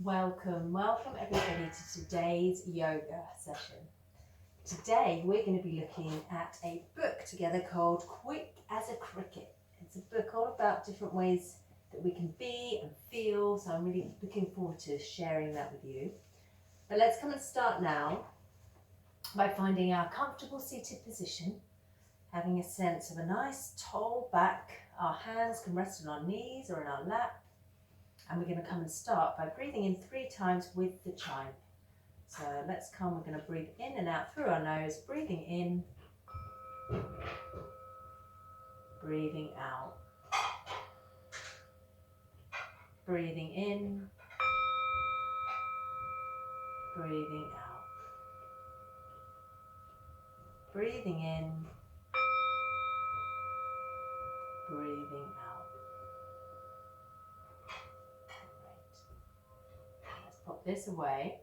Welcome everybody to today's yoga session. Today we're going to be looking at a book together called Quick as a Cricket. It's a book all about different ways that we can be and feel, so I'm really looking forward to sharing that with you. But let's come and start now by finding our comfortable seated position, having a sense of a nice tall back. Our hands can rest on our knees or in our lap. And we're going to come and start by breathing in 3 times with the chime. So let's come, we're going to breathe in and out through our nose, breathing in, breathing out, breathing in, breathing out, breathing in, breathing out. Let's pop this away.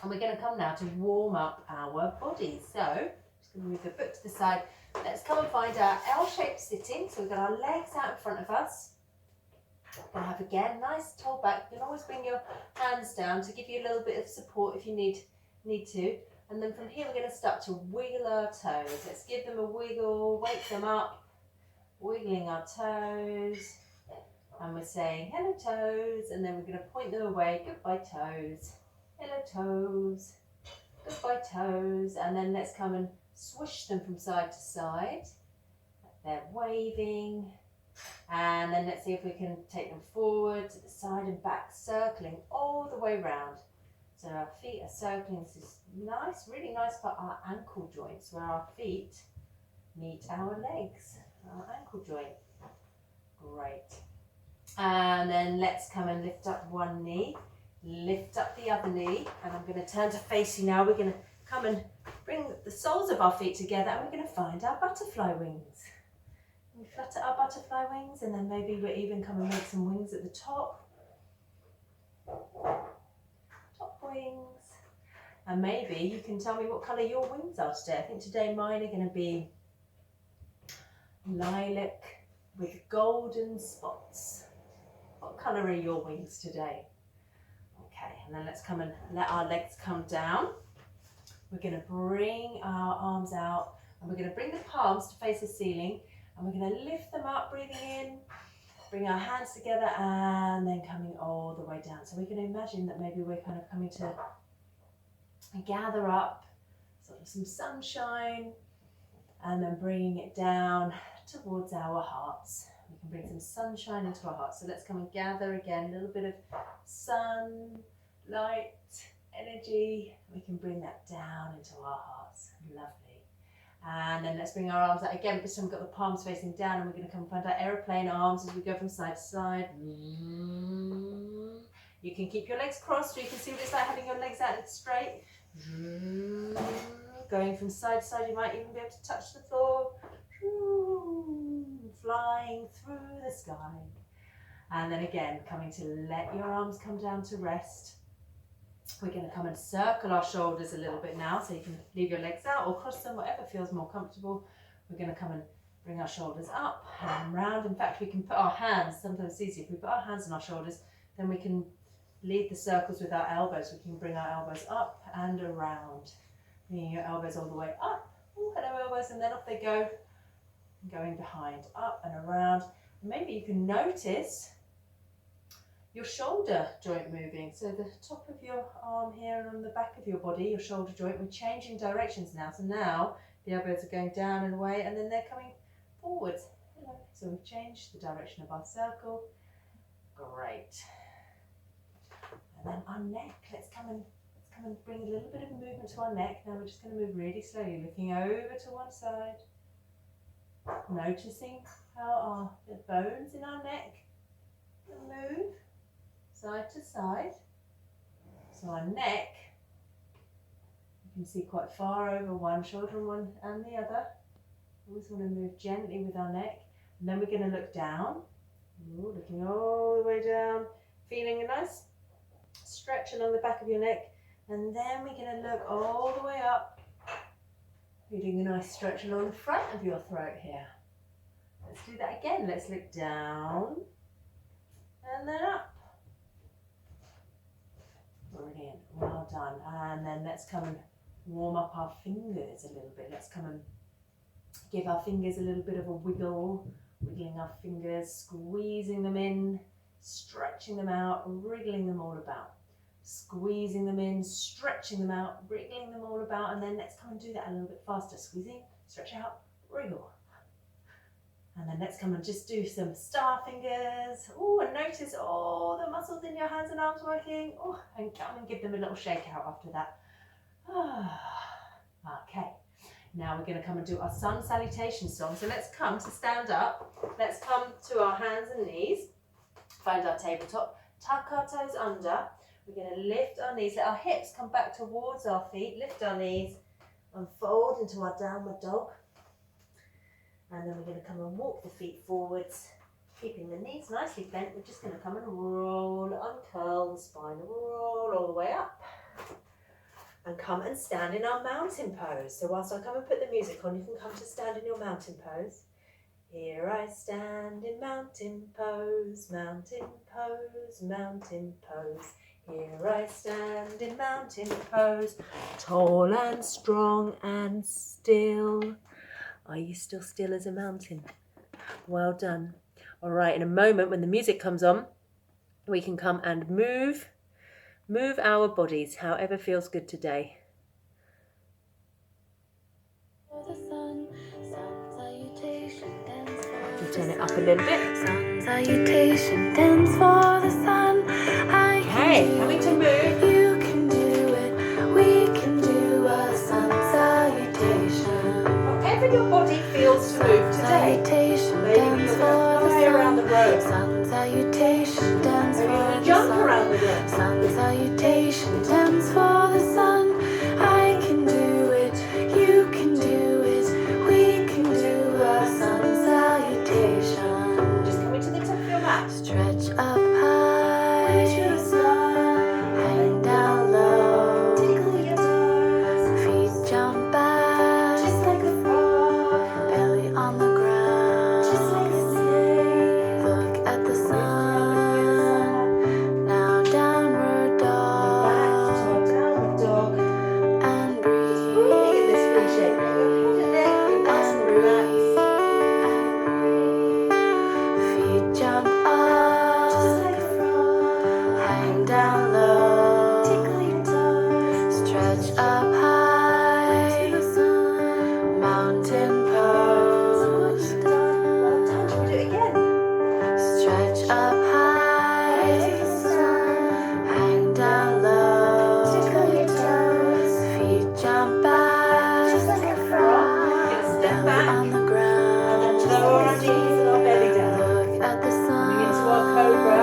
And we're going to come now to warm up our bodies. So, just going to move the book to the side. Let's come and find our L-shaped sitting. So we've got our legs out in front of us. We're going to have, again, nice tall back. You can always bring your hands down to give you a little bit of support if you need to. And then from here, we're going to start to wiggle our toes. Let's give them a wiggle, wake them up, wiggling our toes. And we're saying, hello toes. And then we're going to point them away, goodbye toes. Hello toes, goodbye toes, and then let's come and swish them from side to side. They're waving, and then let's see if we can take them forward to the side and back, circling all the way round. So our feet are circling. This is nice, really nice for our ankle joints, where our feet meet our legs, our ankle joint. Great. And then let's come and lift up one knee. Lift up the other knee, and I'm going to turn to face you now. We're going to come and bring the soles of our feet together, and we're going to find our butterfly wings. We flutter our butterfly wings, and then maybe we're even come and make some wings at the top. Top wings. And maybe you can tell me what colour your wings are today. I think today mine are going to be lilac with golden spots. What colour are your wings today? Okay, and then let's come and let our legs come down. We're going to bring our arms out, and we're going to bring the palms to face the ceiling, and we're going to lift them up, breathing in, bring our hands together, and then coming all the way down. So we're going to imagine that maybe we're kind of coming to gather up sort of some sunshine, and then bringing it down towards our hearts. We can bring some sunshine into our hearts. So let's come and gather again, a little bit of sun, light, energy. We can bring that down into our hearts. Lovely. And then let's bring our arms out again. This time we've got the palms facing down, and we're going to come and find our aeroplane arms as we go from side to side. You can keep your legs crossed, so you can see what it's like having your legs out straight. Going from side to side, you might even be able to touch the floor. Flying through the sky. And then again, coming to let your arms come down to rest. We're going to come and circle our shoulders a little bit now, so you can leave your legs out or cross them, whatever feels more comfortable. We're going to come and bring our shoulders up and round. In fact, we can put our hands, sometimes it's easier, if we put our hands on our shoulders, then we can lead the circles with our elbows. We can bring our elbows up and around. Bringing your elbows all the way up. Oh, hello elbows, and then off they go. Going behind, up and around. Maybe you can notice your shoulder joint moving. So the top of your arm here and on the back of your body, your shoulder joint, we're changing directions now. So now the elbows are going down and away, and then they're coming forwards. So we've changed the direction of our circle. Great. And then our neck, let's come and bring a little bit of movement to our neck. Now we're just going to move really slowly, looking over to one side. Noticing how the bones in our neck move side to side. So our neck, you can see quite far over one shoulder and the other. We always want to move gently with our neck. And then we're going to look down. Looking all the way down, feeling a nice stretch along the back of your neck. And then we're going to look all the way up. Feeling a nice stretch along the front of your throat here. Let's do that again. Let's look down and then up. Brilliant, well done. And then let's come and warm up our fingers a little bit. Let's come and give our fingers a little bit of a wiggle, wiggling our fingers, squeezing them in, stretching them out, wriggling them all about. Squeezing them in, stretching them out, wriggling them all about, and then let's come and do that a little bit faster. Squeezing, stretch out, wriggle. And then let's come and just do some star fingers. Oh, and notice all the muscles in your hands and arms working. Oh, and come and give them a little shake out after that. Okay, now we're going to come and do our sun salutation song. So let's come to stand up. Let's come to our hands and knees. Find our tabletop. Tuck our toes under. We're going to lift our knees. Let our hips come back towards our feet. Lift our knees and fold into our downward dog. And then we're going to come and walk the feet forwards, keeping the knees nicely bent. We're just going to come and roll, uncurl the spine, roll all the way up. And come and stand in our mountain pose. So whilst I come and put the music on, you can come to stand in your mountain pose. Here I stand in mountain pose, mountain pose, mountain pose. Here I stand in mountain pose, tall and strong and still. Are you still as a mountain? Well done. All right, in a moment when the music comes on, we can come and move our bodies however feels good today. You turn it up a little bit. Sun salutation, dance for the sun. Okay, coming to move. You can do it. We can do a sun salutation. However your body feels to move today. Maybe you're going to fly around the room. Sun salutation, dance for the sun. Jump around the room. Sun salutation, dance for the sun. I can do it. You can do it. We can do a sun salutation. Just coming to the top of your mat. Stretch up high to the sun. Hang down low. Tickle your toes. Feet jump back. Just like a frog. Belly on the ground. Just like a snake. Look at the sun. Now downward dog. Back to a downward dog. And breathe. Breathing in this free shape. Let your head and neck be nice and relaxed. Feet jump up. Just like a frog. Hang down low. Tickle your toes. Stretch up high to the sun. Mountain pose. Well done. Shall we do it again? Stretch up high to the sun. Hang down low. Tickle your toes. Feet jump back. Just like a frog. We're going to step back on the ground. And then lower our knees and our belly down. Look at the sun. Bring it to our cobra.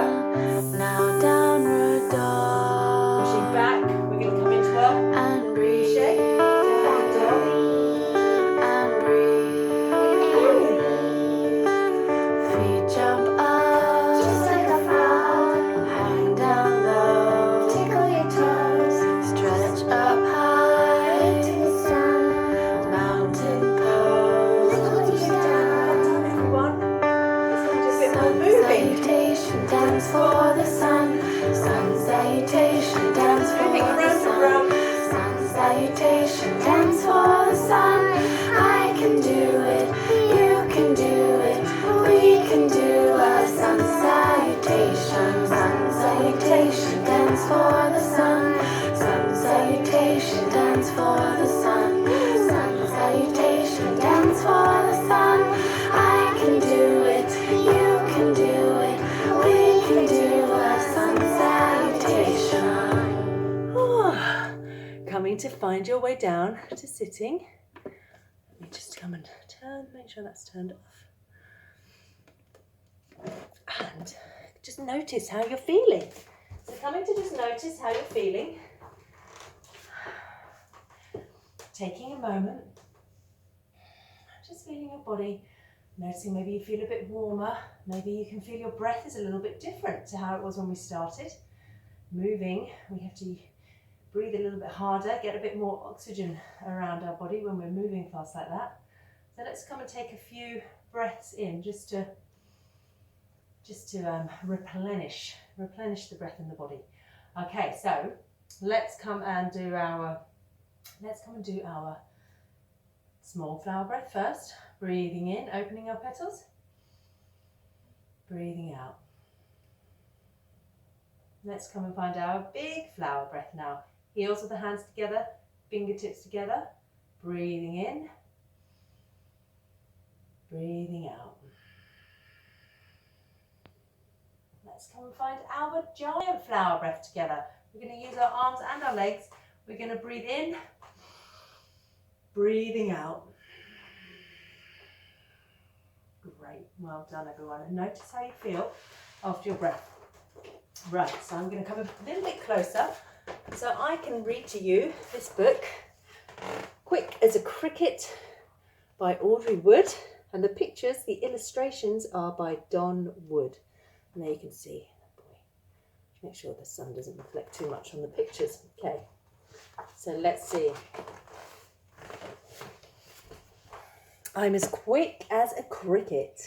Now downward dog. Pushing back. We're going to come into our and breathe. Shape. Downward dog. And breathe. Feet jump up. Just like a frog. Hang down low. Tickle your toes. Stretch up high to the sun. Mountain pose. Well done, everyone. Let's do a bit more moving. Salutation, dance for the sun. Sun salutation, dance for the sun. Sun salutation, dance for the sun. I can do it. You can do it. We can do a sun salutation. Sun salutation, dance for the sun. Sun salutation, dance for the sun. Sun salutation, dance for the sun. I can do it. You can do it. We can do a sun salutation. Coming to find your way down to sitting. Let me just come and turn, make sure that's turned off. And just notice how you're feeling. So coming to just notice how you're feeling. Taking a moment. Just feeling your body. Noticing maybe you feel a bit warmer. Maybe you can feel your breath is a little bit different to how it was when we started. Moving, we have to breathe a little bit harder, get a bit more oxygen around our body when we're moving fast like that. So let's come and take a few breaths in just to replenish the breath in the body. Okay, so let's come and do our small flower breath first. Breathing in, opening our petals. Breathing out. Let's come and find our big flower breath now. Heels of the hands together, fingertips together. Breathing in. Breathing out. Let's come and find our giant flower breath together. We're going to use our arms and our legs. We're going to breathe in. Breathing out. Great. Well done, everyone. And notice how you feel after your breath. Right, so I'm going to come a little bit closer so I can read to you this book, Quick as a Cricket by Audrey Wood. And the pictures, the illustrations are by Don Wood. And there you can see, make sure the sun doesn't reflect too much on the pictures. Okay, so let's see. I'm as quick as a cricket.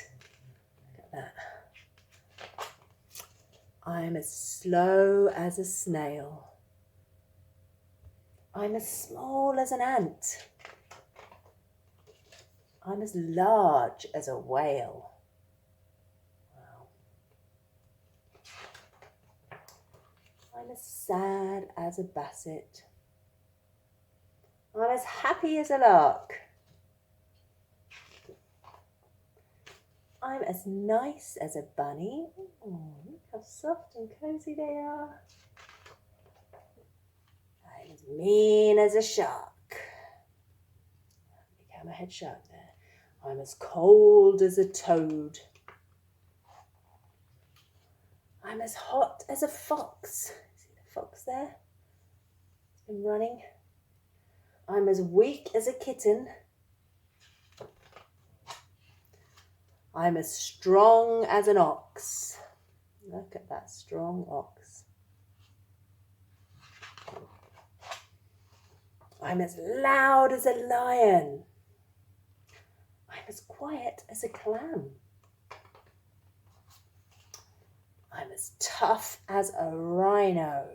Look at that. I'm as slow as a snail. I'm as small as an ant. I'm as large as a whale. Wow. I'm as sad as a basset. I'm as happy as a lark. I'm as nice as a bunny. Oh, look how soft and cozy they are. I'm as mean as a shark. Big hammerhead shark there. I'm as cold as a toad. I'm as hot as a fox. See the fox there? It's been running. I'm as weak as a kitten. I'm as strong as an ox. Look at that strong ox. I'm as loud as a lion. I'm as quiet as a clam. I'm as tough as a rhino.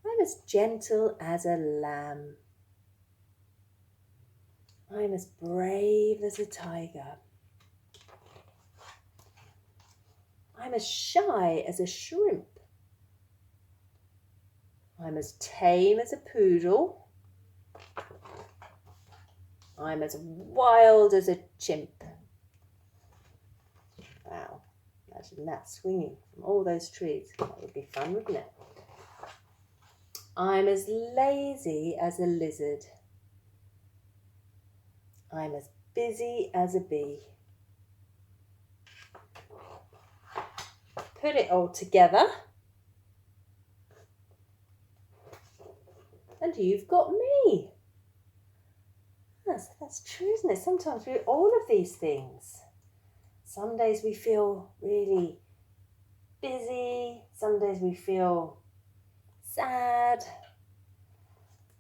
I'm as gentle as a lamb. I'm as brave as a tiger. I'm as shy as a shrimp. I'm as tame as a poodle. I'm as wild as a chimp. Wow, imagine that swinging from all those trees. That would be fun, wouldn't it? I'm as lazy as a lizard. I'm as busy as a bee. Put it all together. And you've got me. That's true, isn't it? Sometimes we're all of these things. Some days we feel really busy. Some days we feel sad.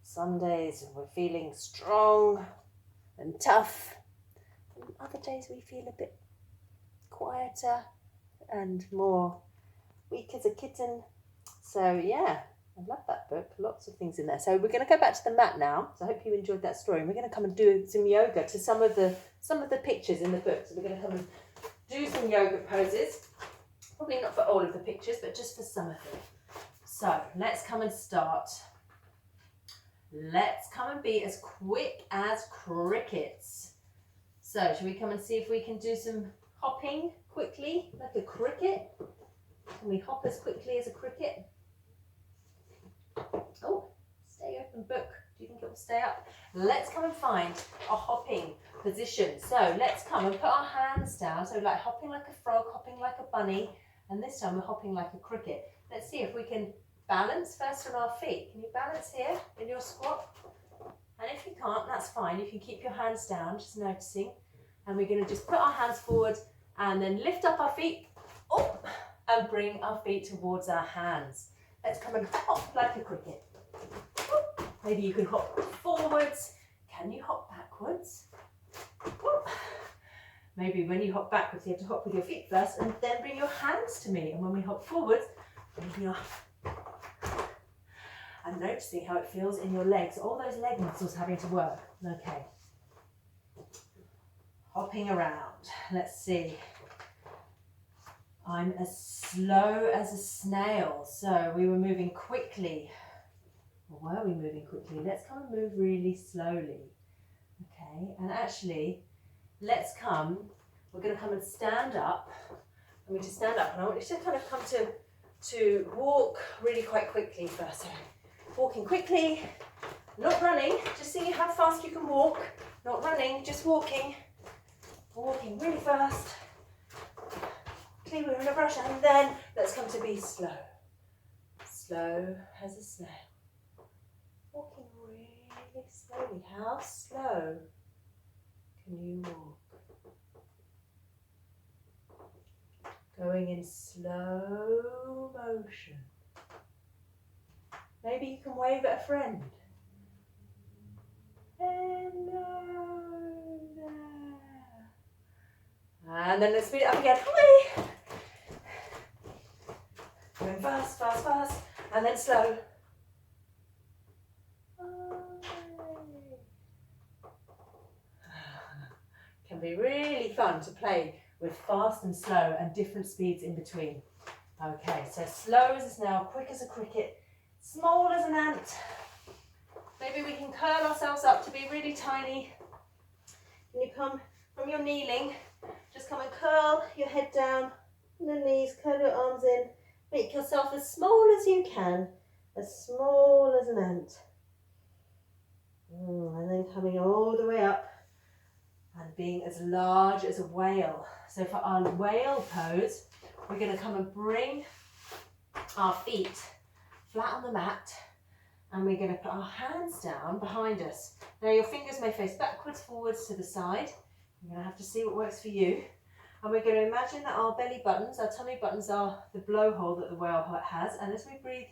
Some days we're feeling strong and tough. And other days we feel a bit quieter and more weak as a kitten. So yeah, I love that book. Lots of things in there. So we're going to go back to the mat now. So I hope you enjoyed that story. And we're going to come and do some yoga to some of the pictures in the book. So we're going to come and do some yoga poses. Probably not for all of the pictures, but just for some of them. So let's come and start. Let's come and be as quick as crickets. So should we come and see if we can do some hopping quickly like a cricket? Can we hop as quickly as a cricket? Oh, stay open book. Do you think it will stay up? Let's come and find a hopping position. So let's come and put our hands down. So like hopping like a frog, hopping like a bunny. And this time we're hopping like a cricket. Let's see if we can balance first on our feet. Can you balance here in your squat? And if you can't, that's fine. You can keep your hands down, just noticing. And we're going to just put our hands forward and then lift up our feet up and bring our feet towards our hands. Let's come and hop like a cricket. Maybe you can hop forwards. Can you hop backwards? Maybe when you hop backwards, you have to hop with your feet first and then bring your hands to me. And when we hop forwards, bring your... And noticing how it feels in your legs, all those leg muscles having to work. Okay. Hopping around. Let's see. I'm as slow as a snail. So we were moving quickly. Or were we moving quickly? Let's come and move really slowly. Okay. And actually, let's come. We're going to come and stand up. I'm going to stand up. And I want you to kind of come to walk really quite quickly first. So walking quickly. Not running. Just see how fast you can walk. Not running. Just walking. Walking really fast. We're in a brush, and then let's come to be slow. Slow as a snail. Walking really slowly. How slow can you walk? Going in slow motion. Maybe you can wave at a friend. Hello there. And then let's speed it up again. Whee! Going fast, fast, fast, and then slow. Can be really fun to play with fast and slow and different speeds in between. Okay, so slow as a snail, quick as a cricket, small as an ant. Maybe we can curl ourselves up to be really tiny. When you come from your kneeling, just come and curl your head down on the knees, curl your arms in. Make yourself as small as you can, as small as an ant. And then coming all the way up and being as large as a whale. So for our whale pose, we're going to come and bring our feet flat on the mat, and we're going to put our hands down behind us. Now your fingers may face backwards, forwards, to the side. You're going to have to see what works for you. And we're going to imagine that our belly buttons, our tummy buttons, are the blowhole that the whale has. And as we breathe,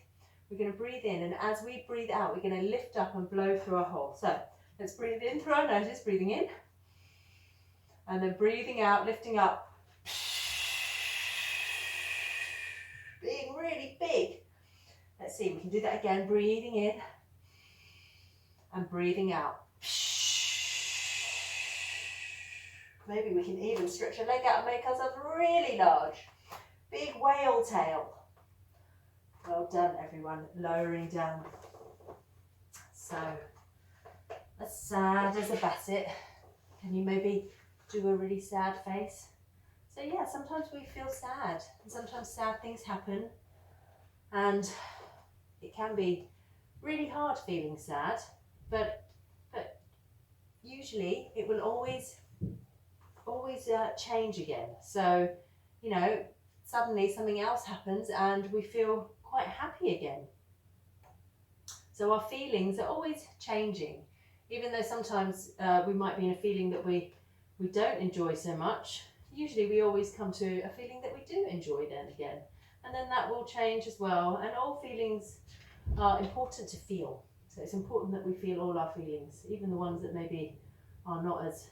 we're going to breathe in. And as we breathe out, we're going to lift up and blow through our hole. So let's breathe in through our noses, breathing in. And then breathing out, lifting up. Being really big. Let's see, we can do that again. Breathing in and breathing out. Maybe we can even stretch a leg out and make ourselves really large. Big whale tail. Well done, everyone. Lowering down. So, as sad as a basset. Can you maybe do a really sad face? So yeah, sometimes we feel sad. And sometimes sad things happen. And it can be really hard feeling sad. But usually it will always change again. So, you know, suddenly something else happens and we feel quite happy again. So our feelings are always changing, even though sometimes we might be in a feeling that we don't enjoy so much. Usually we always come to a feeling that we do enjoy then again, and then that will change as well. And all feelings are important to feel. So it's important that we feel all our feelings, even the ones that maybe are not as,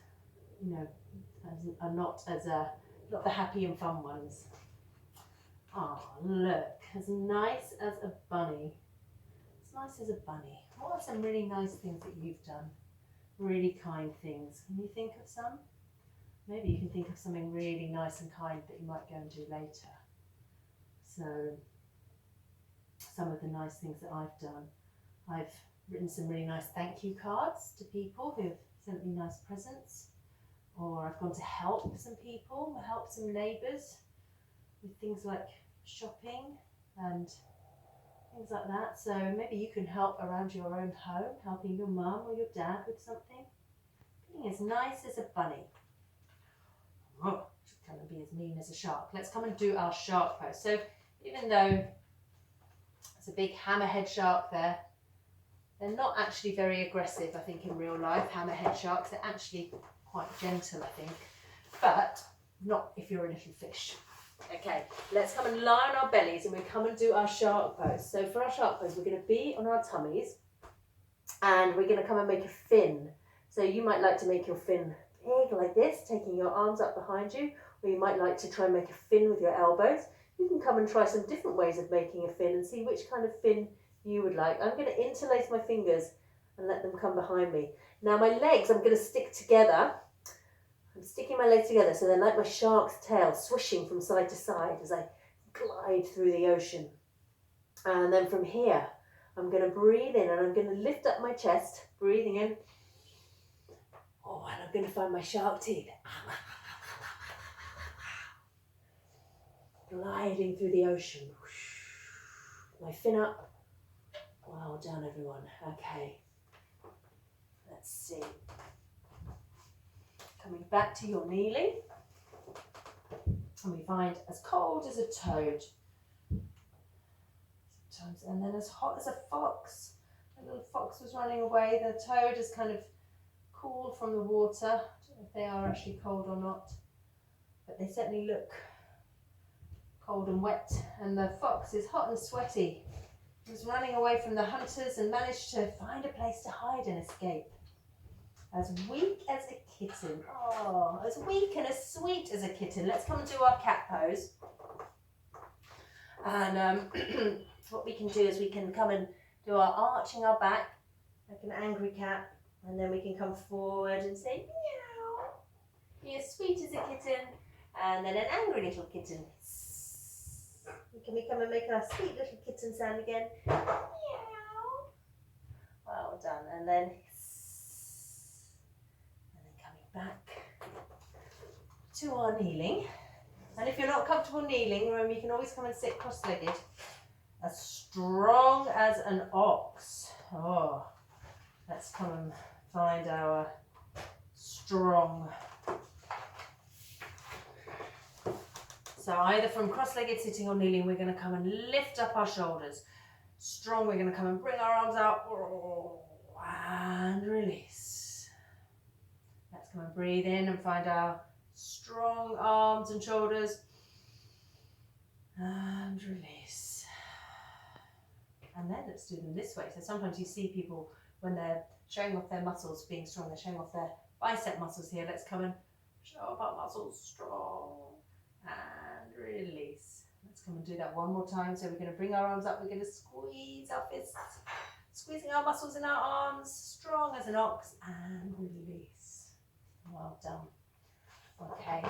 you know, are not the happy and fun ones. Oh, look, as nice as a bunny. As nice as a bunny. What are some really nice things that you've done? Really kind things. Can you think of some? Maybe you can think of something really nice and kind that you might go and do later. So, some of the nice things that I've done. I've written some really nice thank you cards to people who've sent me nice presents. Or I've gone to help some people, help some neighbours with things like shopping and things like that. So maybe you can help around your own home, helping your mum or your dad with something. Being as nice as a bunny. Oh, she's going to be as mean as a shark. Let's come and do our shark pose. So even though there's a big hammerhead shark there, they're not actually very aggressive, I think, in real life, hammerhead sharks. They're actually quite gentle, I think, but not if you're a little fish. Okay, let's come and lie on our bellies and we come and do our shark pose. So for our shark pose, we're going to be on our tummies and we're going to come and make a fin. So you might like to make your fin pig like this, taking your arms up behind you, or you might like to try and make a fin with your elbows. You can come and try some different ways of making a fin and see which kind of fin you would like. I'm going to interlace my fingers and let them come behind me. Now my legs, I'm going to stick together. I'm sticking my legs together so they're like my shark's tail, swishing from side to side as I glide through the ocean. And then from here, I'm going to breathe in and I'm going to lift up my chest, breathing in. Oh, and I'm going to find my shark teeth. Gliding through the ocean. My fin up. Well done, everyone. Okay. Let's see. Coming back to your kneeling. And we find as cold as a toad. Sometimes, and then as hot as a fox. The little fox was running away. The toad is kind of cool from the water. I don't know if they are actually cold or not. But they certainly look cold and wet. And the fox is hot and sweaty. He was running away from the hunters and managed to find a place to hide and escape. As weak as a kitten. Oh, as weak and as sweet as a kitten. Let's come and do our cat pose. And what we can do is we can come and do our arching our back like an angry cat. And then we can come forward and say, meow. Be as sweet as a kitten. And then an angry little kitten. Can we come and make our sweet little kitten sound again? Meow. Well done. And then coming back to our kneeling. And if you're not comfortable kneeling, remember you can always come and sit cross-legged. As strong as an ox. Oh, let's come and find our strong. So either from cross-legged sitting or kneeling, we're going to come and lift up our shoulders. Strong, we're going to come and bring our arms out. And release. Let's come and breathe in and find our strong arms and shoulders. And release. And then let's do them this way. So sometimes you see people when they're showing off their muscles being strong, they're showing off their bicep muscles here. Let's come and show off our muscles strong. And release. Let's come and do that one more time. So we're going to bring our arms up. We're going to squeeze our fists. Squeezing our muscles in our arms. Strong as an ox. And release. Well done. Okay.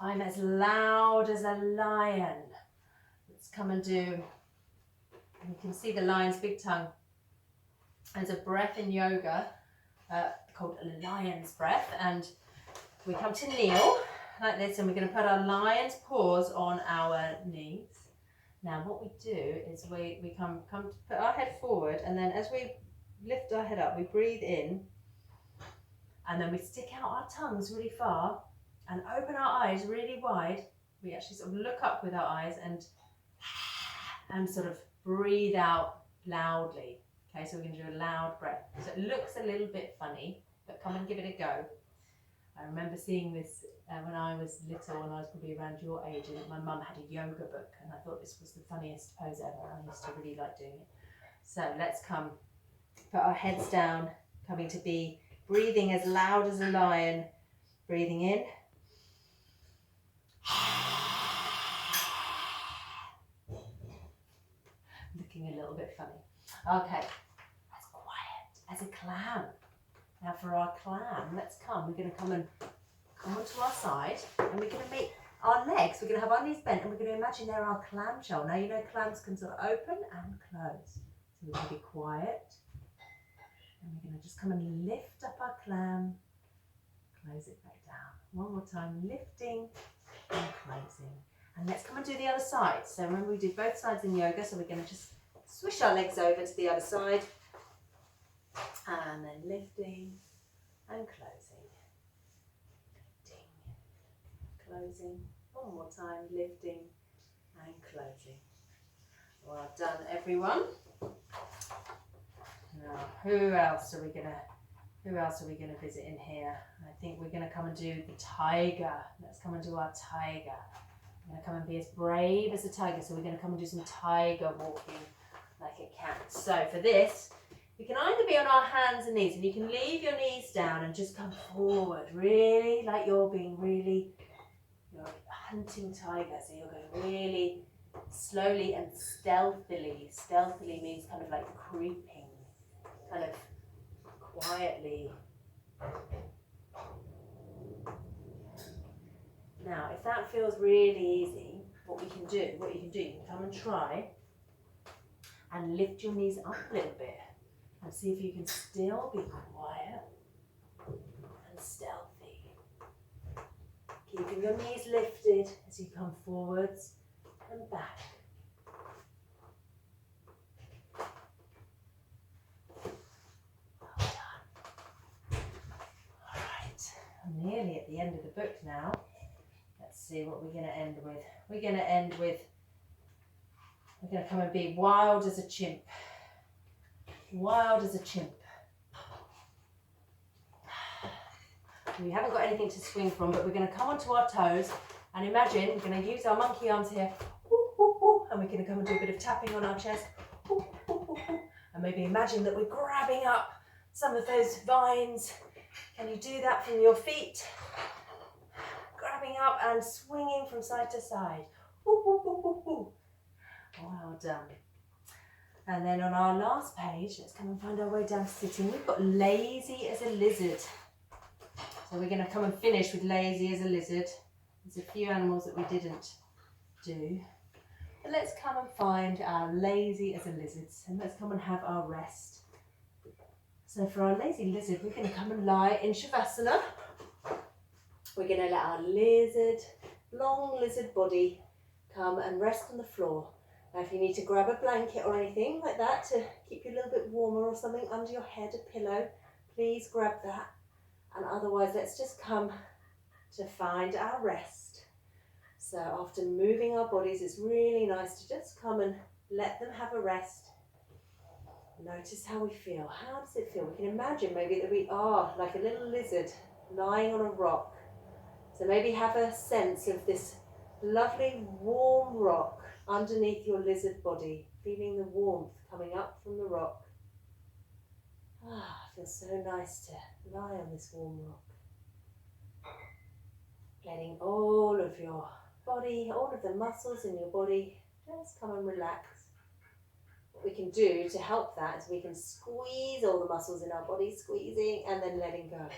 I'm as loud as a lion. Let's come and do. You can see the lion's big tongue. There's a breath in yoga called a lion's breath. And we come to kneel. Like this, and we're going to put our lion's paws on our knees. Now what we do is we come to put our head forward, and then as we lift our head up, we breathe in, and then we stick out our tongues really far and open our eyes really wide. We actually sort of look up with our eyes and sort of breathe out loudly. Okay, so we're going to do a loud breath. So it looks a little bit funny, but come and give it a go. I remember seeing this when I was little, and I was probably around your age, and my mum had a yoga book, and I thought this was the funniest pose ever. I used to really like doing it. So let's come, put our heads down, coming to be breathing as loud as a lion. Breathing in. Looking a little bit funny. Okay, as quiet as a clam. Now for our clam, let's come. We're going to come onto our side, and we're going to make our legs, we're going to have our knees bent, and we're going to imagine they're our clamshell. Now you know clams can sort of open and close. So we're going to be quiet, and we're going to just come and lift up our clam, close it back down. One more time, lifting and closing. And let's come and do the other side. So remember we did both sides in yoga, so we're going to just swish our legs over to the other side. And then lifting and closing. Lifting, closing. One more time, lifting and closing. Well done, everyone. Now, who else are we gonna visit in here? I think we're gonna come and do the tiger. Let's come and do our tiger. We're gonna come and be as brave as a tiger. So we're gonna come and do some tiger walking like a cat. So for this, We can either be on our hands and knees, and you can leave your knees down and just come forward, really like you're a hunting tiger, so you're going really slowly and stealthily. Stealthily means kind of like creeping, kind of quietly. Now, if that feels really easy, what you can do, you can come and try and lift your knees up a little bit and see if you can still be quiet and stealthy. Keeping your knees lifted as you come forwards and back. Well done. All right, I'm nearly at the end of the book now. Let's see what we're going to end with. We're going to come and be wild as a chimp. Wild as a chimp. We haven't got anything to swing from, but we're going to come onto our toes and imagine we're going to use our monkey arms here. And we're going to come and do a bit of tapping on our chest. And maybe imagine that we're grabbing up some of those vines. Can you do that from your feet? Grabbing up and swinging from side to side. Well done. And then on our last page, let's come and find our way down to sitting. We've got lazy as a lizard. So we're going to come and finish with lazy as a lizard. There's a few animals that we didn't do. But let's come and find our lazy as a lizard. And let's come and have our rest. So for our lazy lizard, we're going to come and lie in Shavasana. We're going to let our long lizard body come and rest on the floor. Now if you need to grab a blanket or anything like that to keep you a little bit warmer or something under your head, a pillow, please grab that. And otherwise, let's just come to find our rest. So after moving our bodies, it's really nice to just come and let them have a rest. Notice how we feel. How does it feel? We can imagine maybe that we are like a little lizard lying on a rock. So maybe have a sense of this lovely warm rock underneath your lizard body, feeling the warmth coming up from the rock. It feels so nice to lie on this warm rock. Letting all of your body, all of the muscles in your body just come and relax. What we can do to help that is we can squeeze all the muscles in our body, squeezing and then letting go.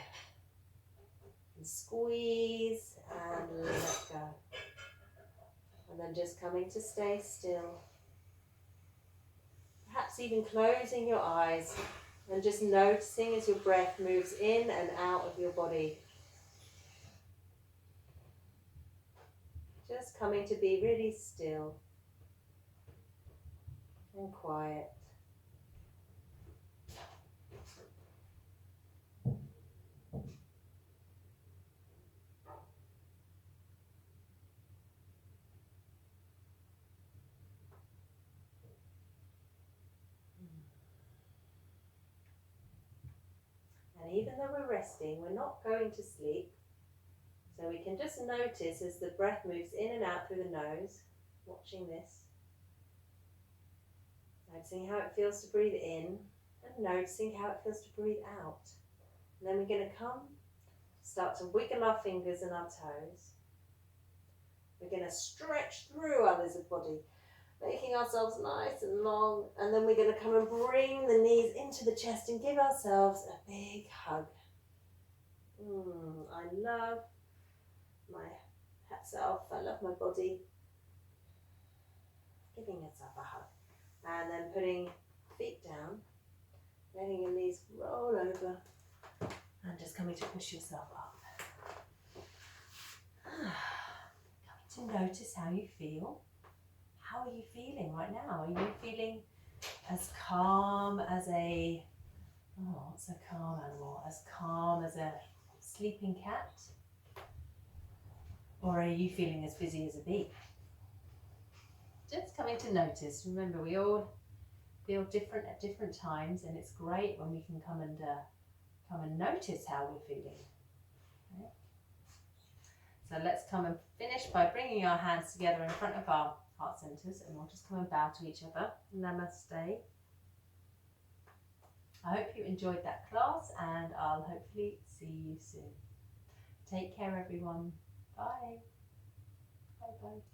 And squeeze and let go. And then just coming to stay still. Perhaps even closing your eyes and just noticing as your breath moves in and out of your body. Just coming to be really still and quiet. And even though we're resting, we're not going to sleep. So we can just notice as the breath moves in and out through the nose, watching this. Noticing how it feels to breathe in and noticing how it feels to breathe out. And then we're going to start to wiggle our fingers and our toes. We're going to stretch through our lizard body, making ourselves nice and long. And then we're going to come and bring the knees into the chest and give ourselves a big hug. I love myself. I love my body. Giving yourself a hug. And then putting feet down, letting your knees roll over, and just coming to push yourself up. Coming to notice how you feel. How are you feeling right now? Are you feeling as calm as what's a calm animal? As calm as a sleeping cat? Or are you feeling as busy as a bee? Just coming to notice. Remember, we all feel different at different times, and it's great when we can come and notice how we're feeling. Okay. So let's come and finish by bringing our hands together in front of our heart centers, and we'll just come and bow to each other. Namaste. I hope you enjoyed that class, and I'll hopefully see you soon. Take care, everyone. Bye. Bye bye.